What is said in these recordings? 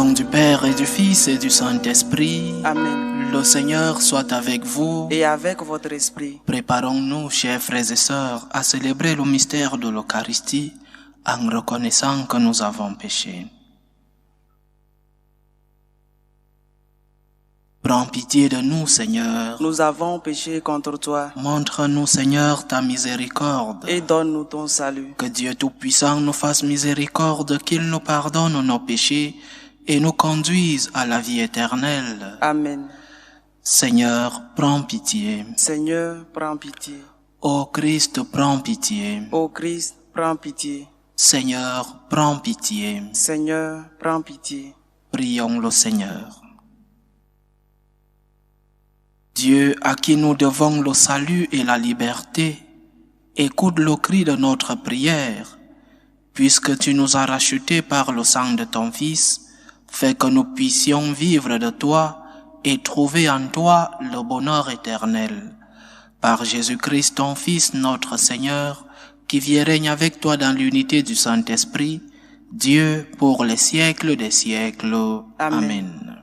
nom du Père et du Fils et du Saint-Esprit. Amen. Le Seigneur soit avec vous. Et avec votre esprit. Préparons-nous, chers frères et sœurs, à célébrer le mystère de l'Eucharistie en reconnaissant que nous avons péché. Prends pitié de nous, Seigneur. Nous avons péché contre toi. Montre-nous, Seigneur, ta miséricorde. Et donne-nous ton salut. Que Dieu Tout-Puissant nous fasse miséricorde, qu'il nous pardonne nos péchés et nous conduise à la vie éternelle. Amen. Seigneur, prends pitié. Seigneur, prends pitié. Ô Christ, prends pitié. Ô Christ, prends pitié. Seigneur, prends pitié. Seigneur, prends pitié. Prions le Seigneur. Dieu à qui nous devons le salut et la liberté, écoute le cri de notre prière, puisque tu nous as rachetés par le sang de ton Fils, fais que nous puissions vivre de toi et trouver en toi le bonheur éternel. Par Jésus-Christ, ton Fils, notre Seigneur, qui vit et règne avec toi dans l'unité du Saint-Esprit, Dieu pour les siècles des siècles. Amen. Amen.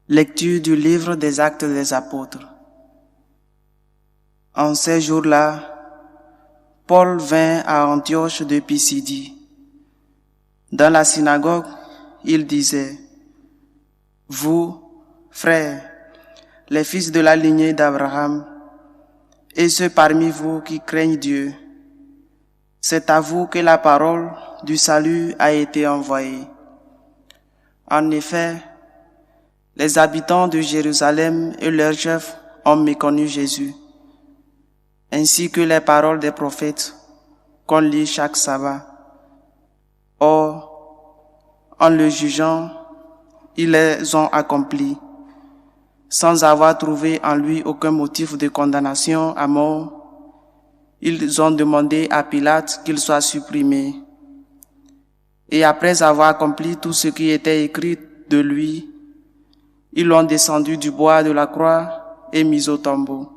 Lecture du livre des Actes des Apôtres. En ces jours-là, Paul vint à Antioche de Pisidie. Dans la synagogue, il disait: Vous, frères, les fils de la lignée d'Abraham, et ceux parmi vous qui craignent Dieu, c'est à vous que la parole du salut a été envoyée. En effet, les habitants de Jérusalem et leurs chefs ont méconnu Jésus, ainsi que les paroles des prophètes qu'on lit chaque sabbat. Or, en le jugeant, ils les ont accomplis, sans avoir trouvé en lui aucun motif de condamnation à mort. Ils ont demandé à Pilate qu'il soit supprimé. Et après avoir accompli tout ce qui était écrit de lui, ils l'ont descendu du bois de la croix et mis au tombeau.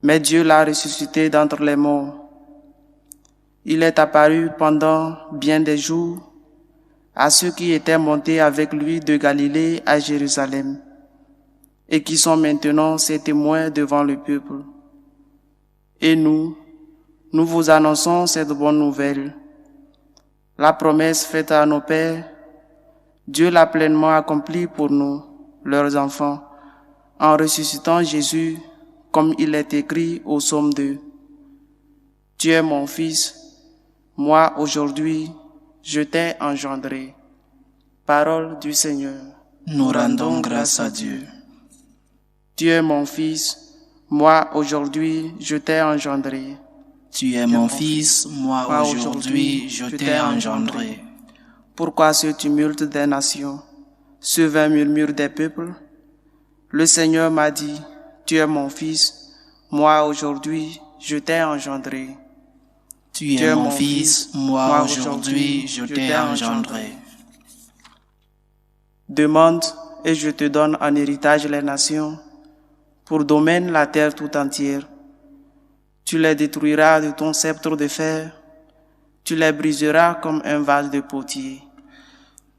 Mais Dieu l'a ressuscité d'entre les morts. Il est apparu pendant bien des jours à ceux qui étaient montés avec lui de Galilée à Jérusalem et qui sont maintenant ses témoins devant le peuple. Et nous vous annonçons cette bonne nouvelle. La promesse faite à nos pères, Dieu l'a pleinement accomplie pour nous, leurs enfants, en ressuscitant Jésus, comme il est écrit au psaume 2. Tu es mon fils, moi aujourd'hui, je t'ai engendré. Parole du Seigneur. Nous rendons grâce à Dieu. Tu es mon fils, moi aujourd'hui, je t'ai engendré. Tu es mon fils, moi aujourd'hui, je t'ai engendré. Pourquoi ce tumulte des nations, ce vain murmure des peuples? Le Seigneur m'a dit, tu es mon fils, moi aujourd'hui, je t'ai engendré. Tu es mon fils, moi aujourd'hui, je t'ai engendré. Demande et je te donne en héritage les nations, pour domaine la terre tout entière. Tu les détruiras de ton sceptre de fer, tu les briseras comme un vase de potier.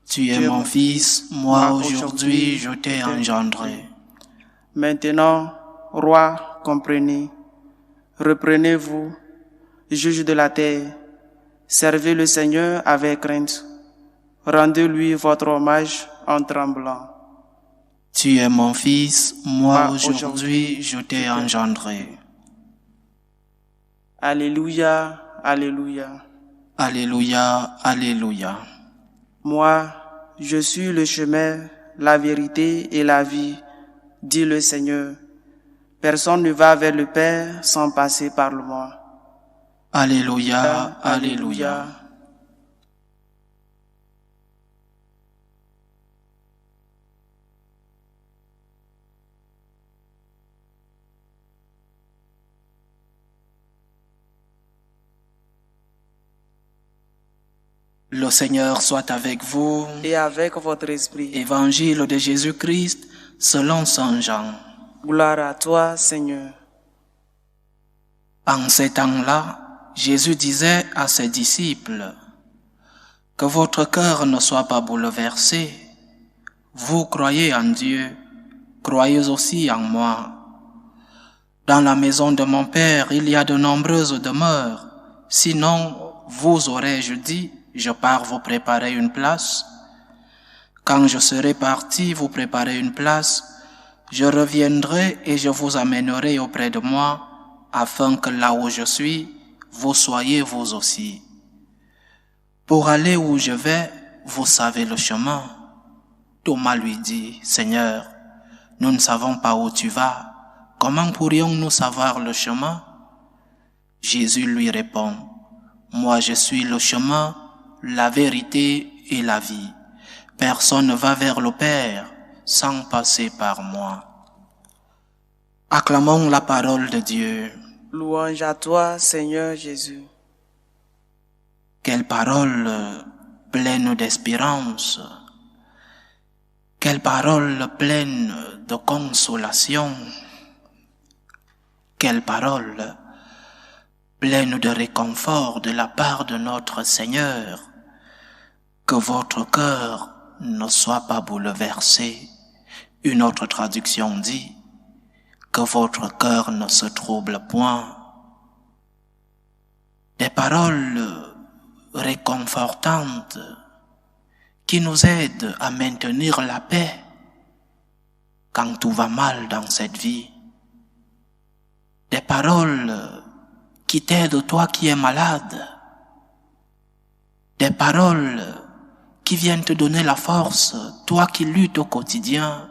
Tu es mon fils, moi aujourd'hui je t'ai engendré. Maintenant, roi, comprenez, reprenez-vous, juges de la terre, servez le Seigneur avec crainte, rendez-lui votre hommage en tremblant. Tu es mon fils, moi aujourd'hui je t'ai engendré. Alléluia, alléluia. Alléluia, alléluia. Moi, je suis le chemin, la vérité et la vie, dit le Seigneur. Personne ne va vers le Père sans passer par moi. Alléluia, alléluia. Le Seigneur soit avec vous. Et avec votre esprit. Évangile de Jésus-Christ selon Saint Jean. Gloire à toi, Seigneur. En ces temps-là, Jésus disait à ses disciples, « Que votre cœur ne soit pas bouleversé. Vous croyez en Dieu, croyez aussi en moi. Dans la maison de mon Père, il y a de nombreuses demeures. Sinon, vous aurais-je dit, je pars vous préparer une place. Quand je serai parti vous préparer une place, je reviendrai et je vous amènerai auprès de moi, afin que là où je suis, vous soyez vous aussi. Pour aller où je vais, vous savez le chemin. » Thomas lui dit, « Seigneur, nous ne savons pas où tu vas. Comment pourrions-nous savoir le chemin? » Jésus lui répond, « Moi je suis le chemin, la vérité et la vie. Personne ne va vers le Père sans passer par moi. » Acclamons la parole de Dieu. Louange à toi, Seigneur Jésus. Quelle parole pleine d'espérance. Quelle parole pleine de consolation. Quelle parole pleine de réconfort de la part de notre Seigneur. Que votre cœur ne soit pas bouleversé. Une autre traduction dit, que votre cœur ne se trouble point. Des paroles réconfortantes qui nous aident à maintenir la paix quand tout va mal dans cette vie. Des paroles qui t'aident toi qui es malade. Des paroles qui viennent te donner la force, toi qui luttes au quotidien.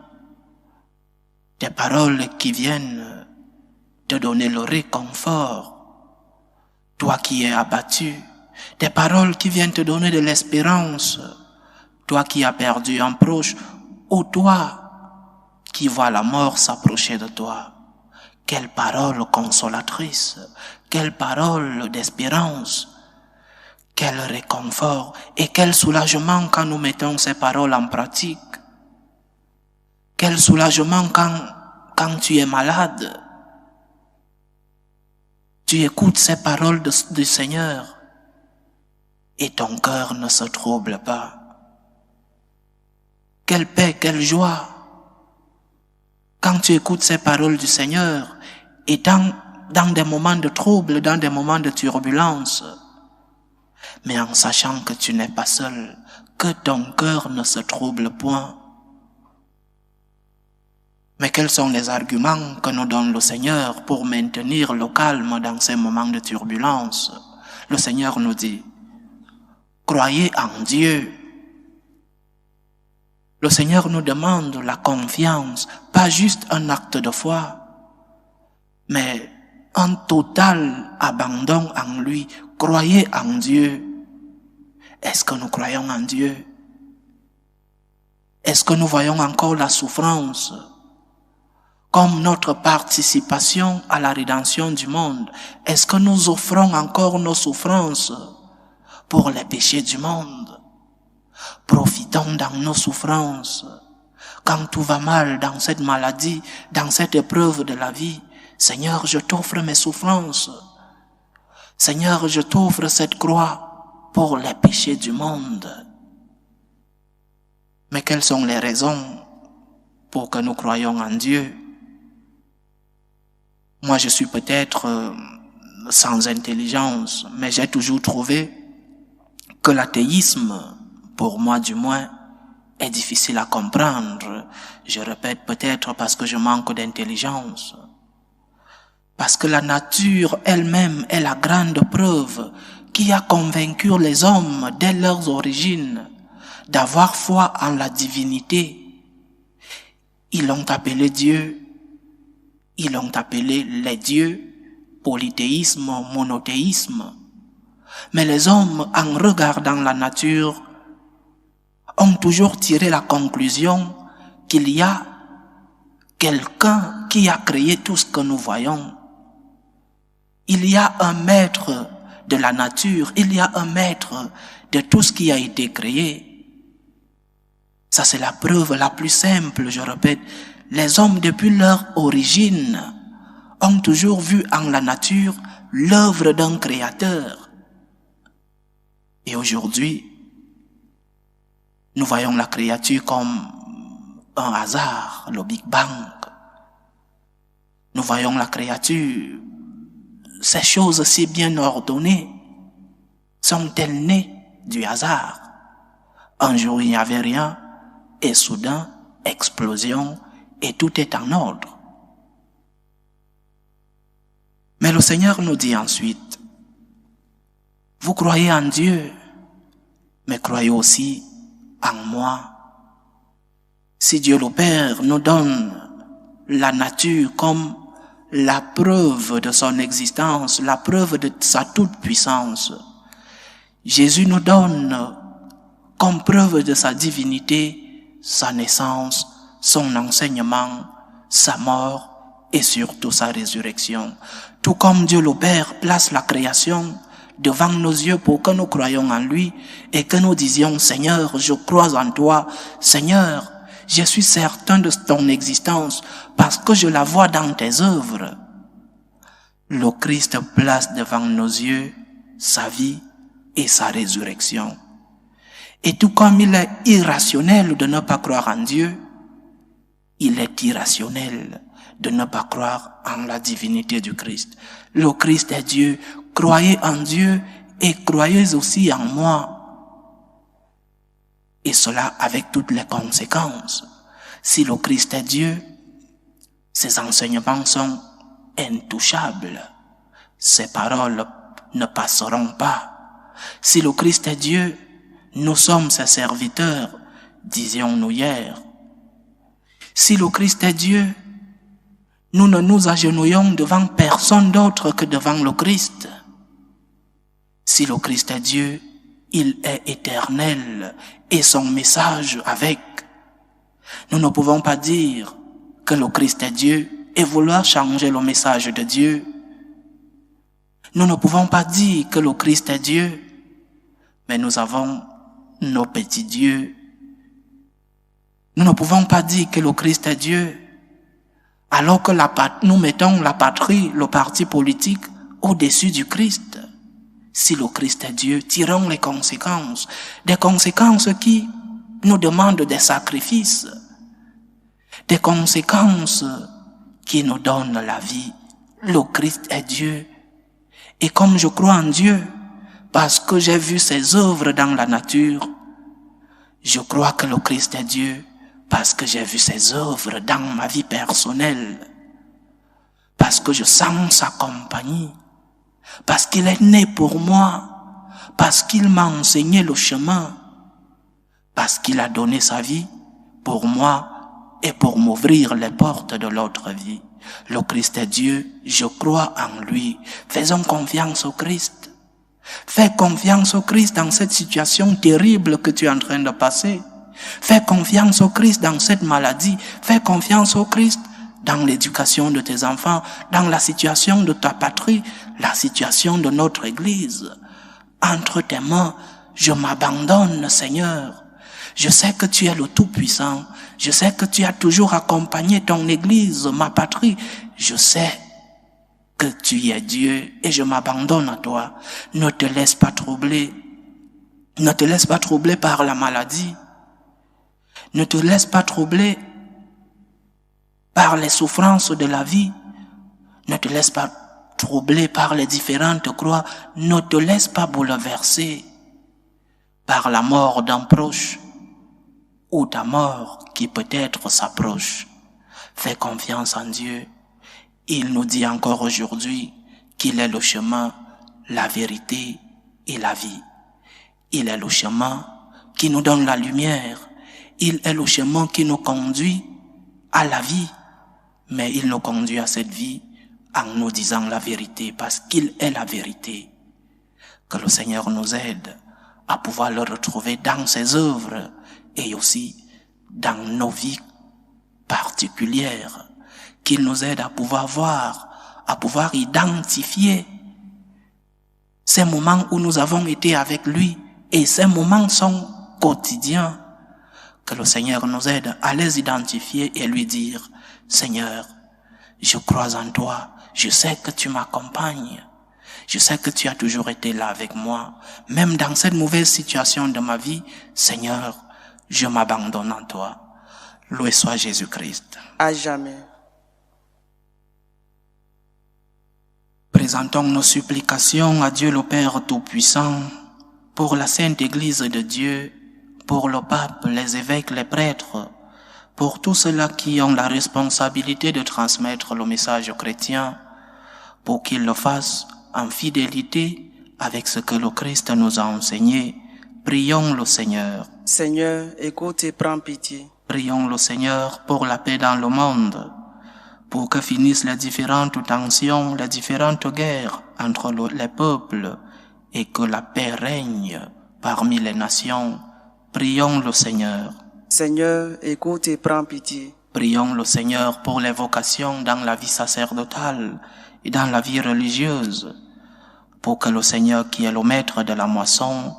Des paroles qui viennent te donner le réconfort, toi qui es abattu. Des paroles qui viennent te donner de l'espérance, toi qui as perdu un proche, ou toi qui vois la mort s'approcher de toi. Quelle parole consolatrice, quelle parole d'espérance, quel réconfort et quel soulagement quand nous mettons ces paroles en pratique. Quel soulagement quand tu es malade. Tu écoutes ces paroles du Seigneur et ton cœur ne se trouble pas. Quelle paix, quelle joie quand tu écoutes ces paroles du Seigneur et dans des moments de trouble, dans des moments de turbulence, mais en sachant que tu n'es pas seul, que ton cœur ne se trouble point. Mais quels sont les arguments que nous donne le Seigneur pour maintenir le calme dans ces moments de turbulence? Le Seigneur nous dit, croyez en Dieu. Le Seigneur nous demande la confiance, pas juste un acte de foi, mais un total abandon en lui. Croyez en Dieu. Est-ce que nous croyons en Dieu? Est-ce que nous voyons encore la souffrance comme notre participation à la rédemption du monde? Est-ce que nous offrons encore nos souffrances pour les péchés du monde? Profitons dans nos souffrances. Quand tout va mal dans cette maladie, dans cette épreuve de la vie, Seigneur, je t'offre mes souffrances. Seigneur, je t'offre cette croix pour les péchés du monde. Mais quelles sont les raisons pour que nous croyions en Dieu? Moi, je suis peut-être sans intelligence, mais j'ai toujours trouvé que l'athéisme, pour moi du moins, est difficile à comprendre. Je répète peut-être parce que je manque d'intelligence. Parce que la nature elle-même est la grande preuve qui a convaincu les hommes dès leurs origines d'avoir foi en la divinité. Ils l'ont appelé Dieu. Ils l'ont appelé les dieux, polythéisme, monothéisme. Mais les hommes, en regardant la nature, ont toujours tiré la conclusion qu'il y a quelqu'un qui a créé tout ce que nous voyons. Il y a un maître de la nature, il y a un maître de tout ce qui a été créé. Ça, c'est la preuve la plus simple, je répète, Les hommes, depuis leur origine, ont toujours vu en la nature l'œuvre d'un créateur. Et aujourd'hui, nous voyons la créature comme un hasard, le Big Bang. Nous voyons la créature, ces choses si bien ordonnées, sont-elles nées du hasard? Un jour, il n'y avait rien, et soudain, explosion, et tout est en ordre. Mais le Seigneur nous dit ensuite, vous croyez en Dieu, mais croyez aussi en moi. Si Dieu le Père nous donne la nature comme la preuve de son existence, la preuve de sa toute-puissance, Jésus nous donne comme preuve de sa divinité, sa naissance, son enseignement, sa mort et surtout sa résurrection. Tout comme Dieu le Père place la création devant nos yeux pour que nous croyions en lui et que nous disions, Seigneur, je crois en toi, Seigneur, je suis certain de ton existence parce que je la vois dans tes œuvres. Le Christ place devant nos yeux sa vie et sa résurrection. Et tout comme il est irrationnel de ne pas croire en Dieu, il est irrationnel de ne pas croire en la divinité du Christ. Le Christ est Dieu. Croyez en Dieu et croyez aussi en moi. Et cela avec toutes les conséquences. Si le Christ est Dieu, ses enseignements sont intouchables. Ses paroles ne passeront pas. Si le Christ est Dieu, nous sommes ses serviteurs, disions-nous hier. Si le Christ est Dieu, nous ne nous agenouillons devant personne d'autre que devant le Christ. Si le Christ est Dieu, il est éternel et son message avec. Nous ne pouvons pas dire que le Christ est Dieu et vouloir changer le message de Dieu. Nous ne pouvons pas dire que le Christ est Dieu, mais nous avons nos petits dieux. Nous ne pouvons pas dire que le Christ est Dieu, alors que nous mettons la patrie, le parti politique, au-dessus du Christ. Si le Christ est Dieu, tirons les conséquences, des conséquences qui nous demandent des sacrifices, des conséquences qui nous donnent la vie. Le Christ est Dieu. Et comme je crois en Dieu, parce que j'ai vu ses œuvres dans la nature, je crois que le Christ est Dieu, parce que j'ai vu ses œuvres dans ma vie personnelle, parce que je sens sa compagnie, parce qu'il est né pour moi, parce qu'il m'a enseigné le chemin, parce qu'il a donné sa vie pour moi et pour m'ouvrir les portes de l'autre vie. Le Christ est Dieu, je crois en lui. Faisons confiance au Christ. Fais confiance au Christ dans cette situation terrible que tu es en train de passer. Fais confiance au Christ dans cette maladie. Fais confiance au Christ dans l'éducation de tes enfants, dans la situation de ta patrie, la situation de notre Église. Entre tes mains, je m'abandonne, Seigneur. Je sais que tu es le Tout-Puissant. Je sais que tu as toujours accompagné ton Église, ma patrie. Je sais que tu es Dieu et je m'abandonne à toi. Ne te laisse pas troubler. Ne te laisse pas troubler par la maladie. Ne te laisse pas troubler par les souffrances de la vie. Ne te laisse pas troubler par les différentes croix. Ne te laisse pas bouleverser par la mort d'un proche ou ta mort qui peut-être s'approche. Fais confiance en Dieu. Il nous dit encore aujourd'hui qu'il est le chemin, la vérité et la vie. Il est le chemin qui nous donne la lumière. Il est le chemin qui nous conduit à la vie. Mais il nous conduit à cette vie en nous disant la vérité parce qu'il est la vérité. Que le Seigneur nous aide à pouvoir le retrouver dans ses œuvres et aussi dans nos vies particulières. Qu'il nous aide à pouvoir voir, à pouvoir identifier ces moments où nous avons été avec lui et ces moments sont quotidiens. Que le Seigneur nous aide à les identifier et lui dire, Seigneur, je crois en toi, je sais que tu m'accompagnes. Je sais que tu as toujours été là avec moi. Même dans cette mauvaise situation de ma vie, Seigneur, je m'abandonne en toi. Loué soit Jésus-Christ. À jamais. Présentons nos supplications à Dieu le Père Tout-Puissant, pour la Sainte Église de Dieu, pour le pape, les évêques, les prêtres, pour tous ceux-là qui ont la responsabilité de transmettre le message chrétien, pour qu'ils le fassent en fidélité avec ce que le Christ nous a enseigné. Prions le Seigneur. Seigneur, écoute et prends pitié. Prions le Seigneur pour la paix dans le monde, pour que finissent les différentes tensions, les différentes guerres entre les peuples et que la paix règne parmi les nations. Prions le Seigneur. Seigneur, écoute et prends pitié. Prions le Seigneur pour les vocations dans la vie sacerdotale et dans la vie religieuse, pour que le Seigneur qui est le maître de la moisson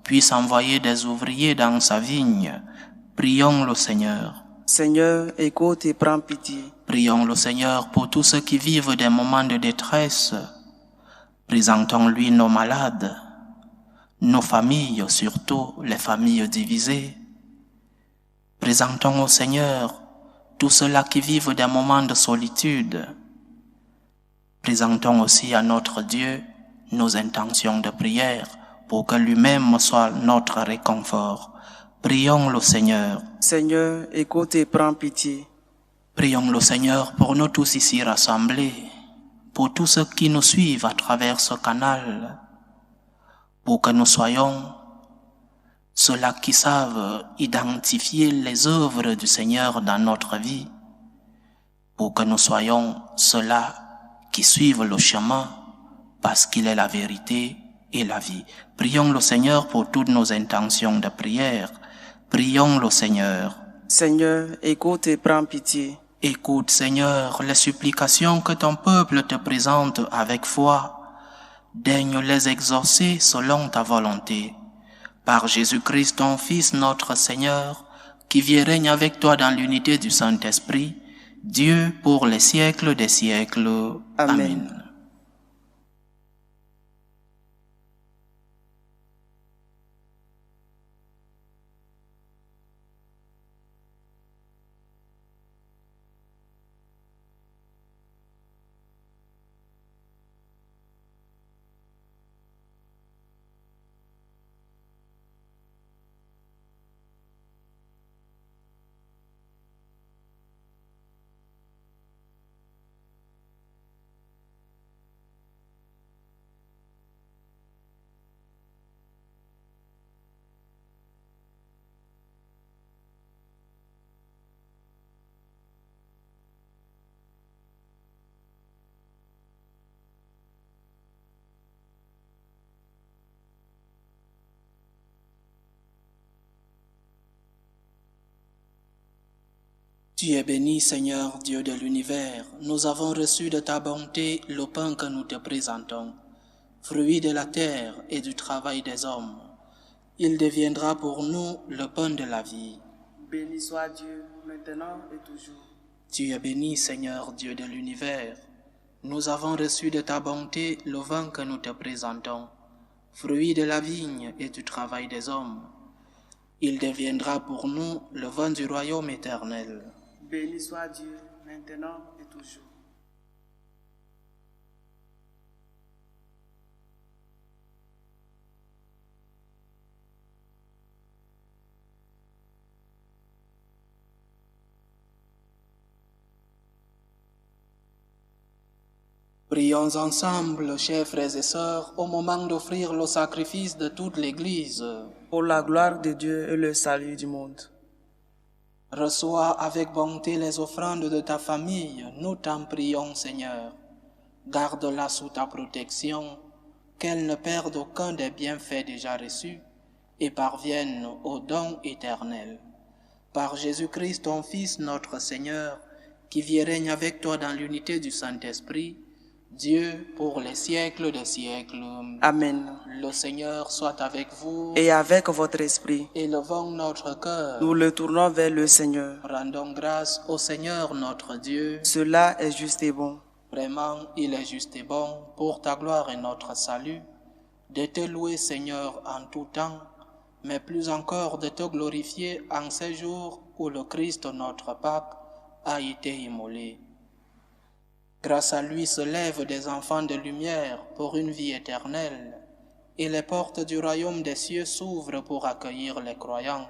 puisse envoyer des ouvriers dans sa vigne. Prions le Seigneur. Seigneur, écoute et prends pitié. Prions le Seigneur pour tous ceux qui vivent des moments de détresse. Présentons-lui nos malades, nos familles, surtout les familles divisées. Présentons au Seigneur tous ceux-là qui vivent des moments de solitude. Présentons aussi à notre Dieu nos intentions de prière pour que lui-même soit notre réconfort. Prions le Seigneur. Seigneur, écoute et prends pitié. Prions le Seigneur pour nous tous ici rassemblés, pour tous ceux qui nous suivent à travers ce canal, pour que nous soyons ceux-là qui savent identifier les œuvres du Seigneur dans notre vie, pour que nous soyons ceux-là qui suivent le chemin parce qu'il est la vérité et la vie. Prions le Seigneur pour toutes nos intentions de prière. Prions le Seigneur. Seigneur, écoute et prends pitié. Écoute, Seigneur, les supplications que ton peuple te présente avec foi. Daigne les exaucer selon ta volonté. Par Jésus-Christ, ton Fils, notre Seigneur, qui vit et règne avec toi dans l'unité du Saint-Esprit, Dieu pour les siècles des siècles. Amen. Tu es béni, Seigneur, Dieu de l'univers. Nous avons reçu de ta bonté le pain que nous te présentons, fruit de la terre et du travail des hommes. Il deviendra pour nous le pain de la vie. Béni soit Dieu, maintenant et toujours. Tu es béni, Seigneur, Dieu de l'univers. Nous avons reçu de ta bonté le vin que nous te présentons, fruit de la vigne et du travail des hommes. Il deviendra pour nous le vin du royaume éternel. Béni soit Dieu, maintenant et toujours. Prions ensemble, chers frères et sœurs, au moment d'offrir le sacrifice de toute l'Église. Pour la gloire de Dieu et le salut du monde. Reçois avec bonté les offrandes de ta famille, nous t'en prions, Seigneur. Garde-la sous ta protection, qu'elle ne perde aucun des bienfaits déjà reçus et parvienne au don éternel. Par Jésus-Christ, ton Fils, notre Seigneur, qui vit et règne avec toi dans l'unité du Saint-Esprit, Dieu pour les siècles des siècles. Amen. Le Seigneur soit avec vous. Et avec votre esprit, Élevons notre cœur. nous le tournons vers le Seigneur. Rendons grâce au Seigneur notre Dieu. Cela est juste et bon. Vraiment, il est juste et bon, pour ta gloire et notre salut, de te louer, Seigneur, en tout temps, mais plus encore de te glorifier en ces jours où le Christ, notre Pâque, a été immolé. Grâce à lui se lèvent des enfants de lumière pour une vie éternelle, et les portes du royaume des cieux s'ouvrent pour accueillir les croyants.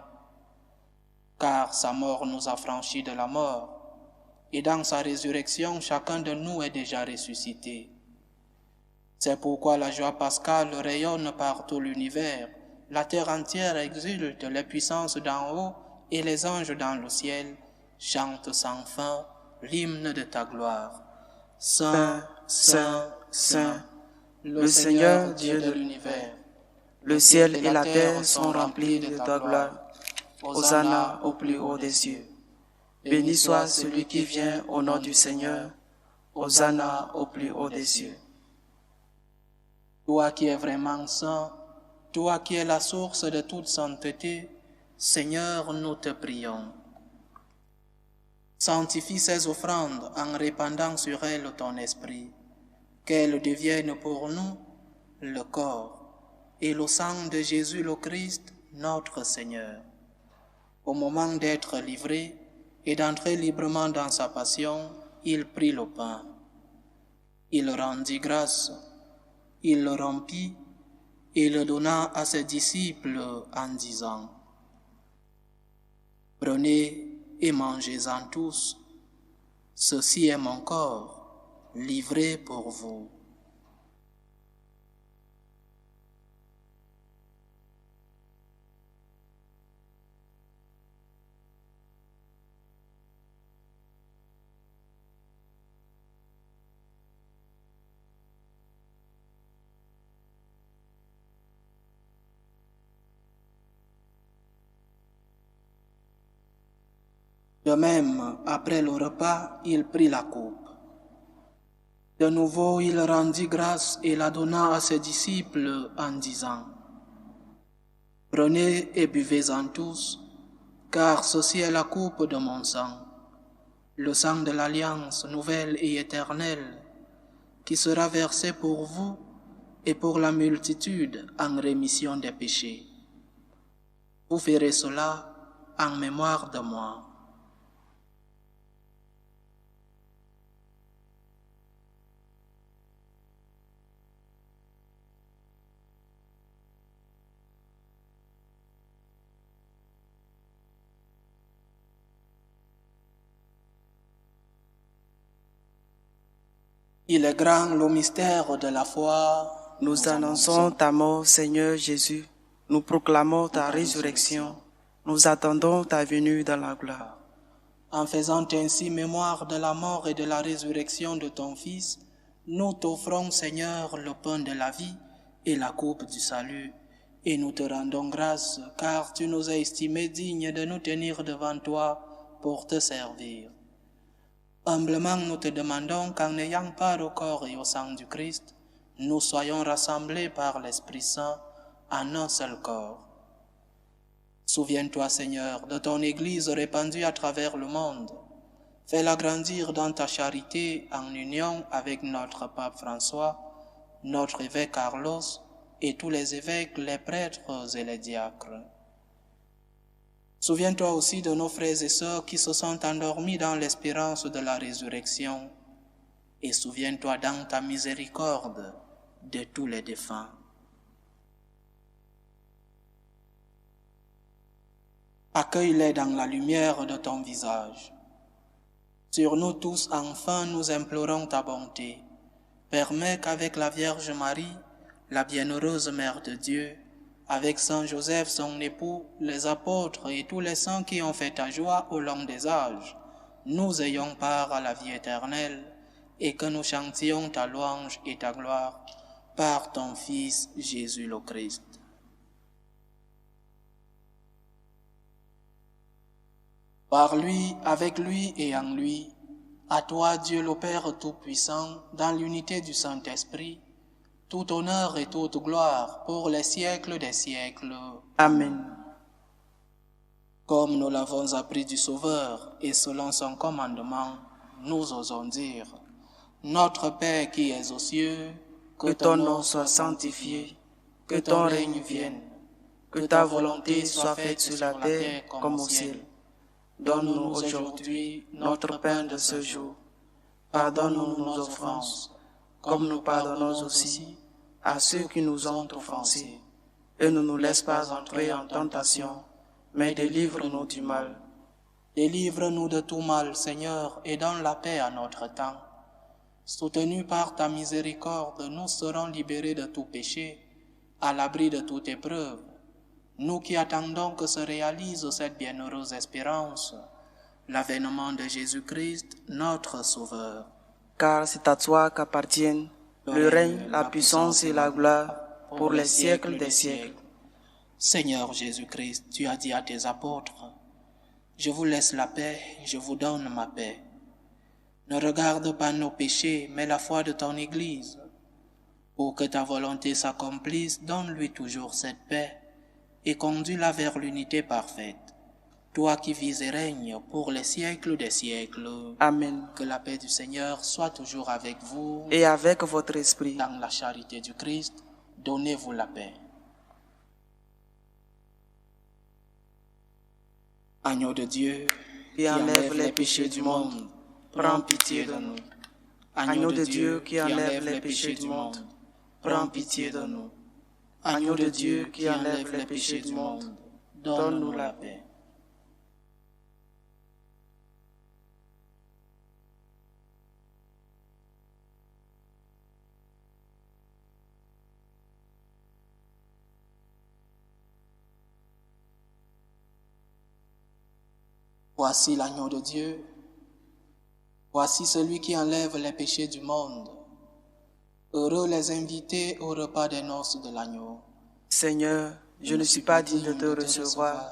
Car sa mort nous a franchis de la mort, et dans sa résurrection, chacun de nous est déjà ressuscité. C'est pourquoi la joie pascale rayonne par tout l'univers, la terre entière exulte, les puissances d'en haut et les anges dans le ciel chantent sans fin l'hymne de ta gloire. Saint, Saint, Saint, le Seigneur Dieu de l'univers. Le ciel et la terre sont remplis de ta gloire. Hosanna au plus haut des cieux. Béni soit celui qui vient au nom du Seigneur. Hosanna au plus haut des cieux. Toi qui es vraiment saint, toi qui es la source de toute sainteté, Seigneur, nous te prions. Sanctifie ces offrandes en répandant sur elles ton esprit, qu'elles deviennent pour nous le corps et le sang de Jésus le Christ, notre Seigneur. Au moment d'être livré et d'entrer librement dans sa passion, il prit le pain. Il rendit grâce, il le rompit et le donna à ses disciples en disant : « Prenez et mangez-en tous, ceci est mon corps, livré pour vous. » De même, après le repas, il prit la coupe. De nouveau, il rendit grâce et la donna à ses disciples en disant : « Prenez et buvez-en tous, car ceci est la coupe de mon sang, le sang de l'alliance nouvelle et éternelle, qui sera versé pour vous et pour la multitude en rémission des péchés. Vous ferez cela en mémoire de moi. » Il est grand le mystère de la foi. Nous annonçons ta mort, Seigneur Jésus. Nous proclamons ta résurrection. Nous attendons ta venue dans la gloire. En faisant ainsi mémoire de la mort et de la résurrection de ton Fils, nous t'offrons, Seigneur, le pain de la vie et la coupe du salut. Et nous te rendons grâce, car tu nous as estimés dignes de nous tenir devant toi pour te servir. Humblement, nous te demandons qu'en n'ayant part au corps et au sang du Christ, nous soyons rassemblés par l'Esprit Saint en un seul corps. Souviens-toi, Seigneur, de ton Église répandue à travers le monde. Fais-la grandir dans ta charité en union avec notre pape François, notre évêque Carlos et tous les évêques, les prêtres et les diacres. Souviens-toi aussi de nos frères et sœurs qui se sont endormis dans l'espérance de la résurrection, et souviens-toi dans ta miséricorde de tous les défunts. Accueille-les dans la lumière de ton visage. Sur nous tous, enfin, nous implorons ta bonté. Permets qu'avec la Vierge Marie, la bienheureuse Mère de Dieu, avec Saint Joseph, son époux, les apôtres et tous les saints qui ont fait ta joie au long des âges, nous ayons part à la vie éternelle et que nous chantions ta louange et ta gloire par ton Fils Jésus le Christ. Par lui, avec lui et en lui, À toi, Dieu le Père Tout-Puissant, dans l'unité du Saint-Esprit, tout honneur et toute gloire pour les siècles des siècles. Amen. Comme nous l'avons appris du Sauveur et selon son commandement, nous osons dire: Notre Père qui es aux cieux, Que ton nom soit sanctifié, que ton règne vienne, que ta volonté soit faite sur la terre comme au ciel. Donne-nous aujourd'hui notre pain de ce jour. Pardonne-nous nos offenses, comme nous pardonnons aussi à ceux qui nous ont offensés. Et ne nous laisse pas entrer en tentation, mais délivre-nous du mal. Délivre-nous de tout mal, Seigneur, et donne la paix à notre temps. Soutenus par ta miséricorde, nous serons libérés de tout péché, à l'abri de toute épreuve. Nous qui attendons que se réalise cette bienheureuse espérance, l'avènement de Jésus-Christ, notre Sauveur. Car c'est à toi qu'appartiennent le règne, la puissance et la gloire pour les siècles des siècles. Seigneur Jésus-Christ, tu as dit à tes apôtres: Je vous laisse la paix, je vous donne ma paix. Ne regarde pas nos péchés, mais la foi de ton Église. Pour que ta volonté s'accomplisse, donne-lui toujours cette paix et conduis-la vers l'unité parfaite. Toi qui vis et règnes pour les siècles des siècles. Amen. Que la paix du Seigneur soit toujours avec vous. Et avec votre esprit. Dans la charité du Christ, donnez-vous la paix. Agneau de Dieu, qui enlève les péchés du monde, prends pitié de nous. Agneau de Dieu qui enlève les péchés du monde, prends pitié de nous. Agneau de Dieu qui enlève les péchés du monde, donne-nous la paix. Voici l'agneau de Dieu. Voici celui qui enlève les péchés du monde. Heureux les invités au repas des noces de l'agneau. Seigneur, je ne suis pas digne de te recevoir,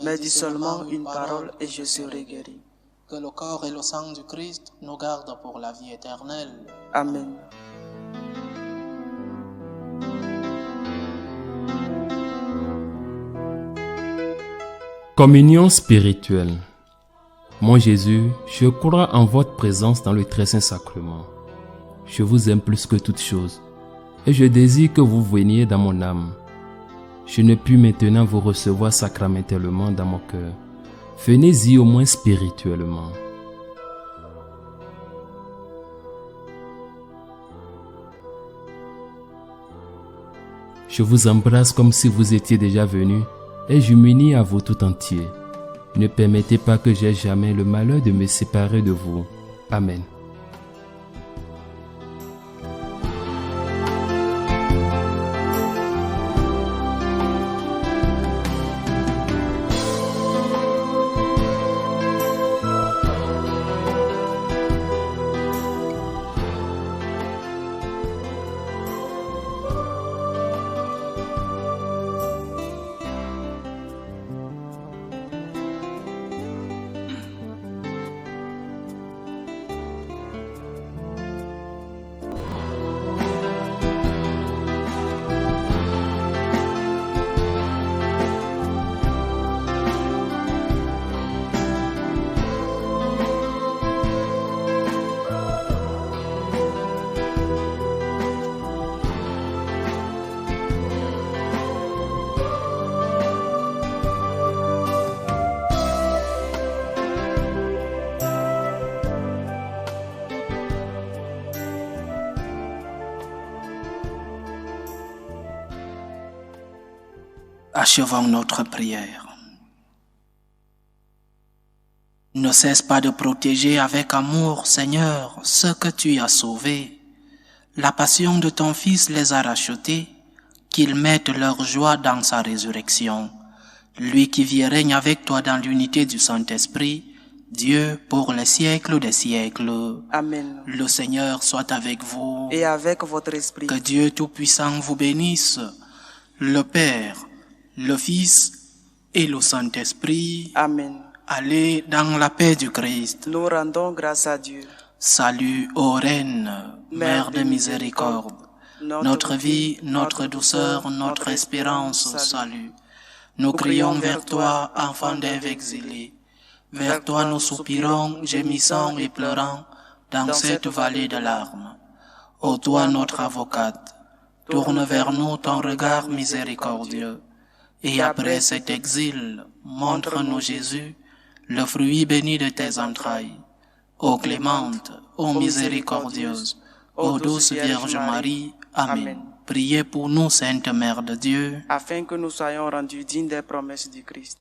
mais dis seulement une parole et je serai guéri. Que le corps et le sang du Christ nous gardent pour la vie éternelle. Amen. Communion spirituelle. Mon Jésus, je crois en votre présence dans le très saint sacrement. Je vous aime plus que toute chose, et je désire que vous veniez dans mon âme. Je ne puis maintenant vous recevoir sacramentellement dans mon cœur. Venez-y au moins spirituellement. Je vous embrasse comme si vous étiez déjà venu, et je m'unis à vous tout entier. Ne permettez pas que j'aie jamais le malheur de me séparer de vous. Amen. Achevons notre prière. Ne cesse pas de protéger avec amour, Seigneur, ceux que tu as sauvés. La passion de ton Fils les a rachetés, qu'ils mettent leur joie dans sa résurrection. Lui qui vit et règne avec toi dans l'unité du Saint-Esprit, Dieu pour les siècles des siècles. Amen. Le Seigneur soit avec vous. Et avec votre esprit. Que Dieu Tout-Puissant vous bénisse, le Père, le Fils et le Saint-Esprit. Amen. Allez dans la paix du Christ. Nous rendons grâce à Dieu. Salut, ô Reine, Mère de miséricorde, notre vie, notre douceur, notre espérance au salut. Nous crions vers toi, enfant d'Ève exilée. Vers toi nous soupirons, gémissant et pleurant, dans cette vallée de larmes. Ô toi notre avocate, tourne vers nous ton regard miséricordieux. Et après cet exil, montre-nous Jésus, le fruit béni de tes entrailles. Ô clémente, ô miséricordieuse, ô douce Vierge Marie, Amen. Priez pour nous, Sainte Mère de Dieu, afin que nous soyons rendus dignes des promesses du Christ.